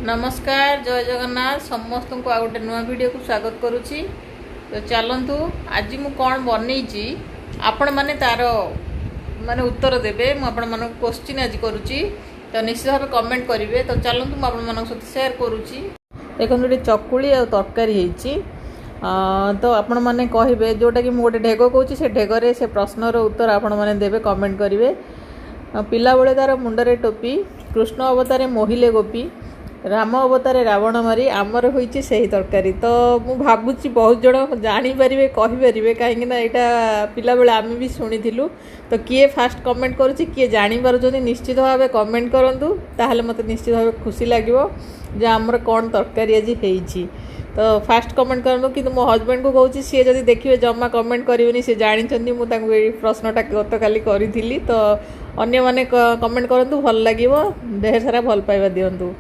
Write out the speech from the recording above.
नमस्कार जय जगन्नाथ समस्त को आ गोटे नुआ वीडियो को स्वागत करुच्ची। तो चलतु आज मु कौन बनई आपण मैंने तार माने उत्तर देवे मुझे क्वेश्चन आज करुच्ची। तो निश्चित भाव कमेंट करेंगे। तो चलतु मुझे सहित सेयार करुच्ची। देखो ये चकुली और तरकारी होती। तो आपण मैंने कहे जोटा कि मुझे ढेग कौच से ढेगर से प्रश्नर उत्तर आपण मैंने देवे कमेंट करेंगे। पिला बेले तार मुंडरे टोपी, कृष्ण अवतारे मोहिले गोपी, राम अवतारे रावण मारी आमर होइछि सही तरकारी। तो मु भाबुची बहुत जन जानीपारे कहीपर कहीं यहाँ पिला बेले आम भी शुणी। तो किए फास्ट कमेंट करुच्ची किए जापर निश्चित भाव कमेंट करूँ ताहले मत निश्चित भाव खुशी लगे जे आमर कौन तरकारी आज होइछि। तो फास्ट कमेंट करूँ कि मो हजबैंड को कहूँ सी जब देखिए जमा कमेंट करेनि सी जानते मुझे प्रश्नटा गत काली करी। तो अन्य माने कमेंट करूँ भल लगे ढेर सारा भल पाइबा दिंतु।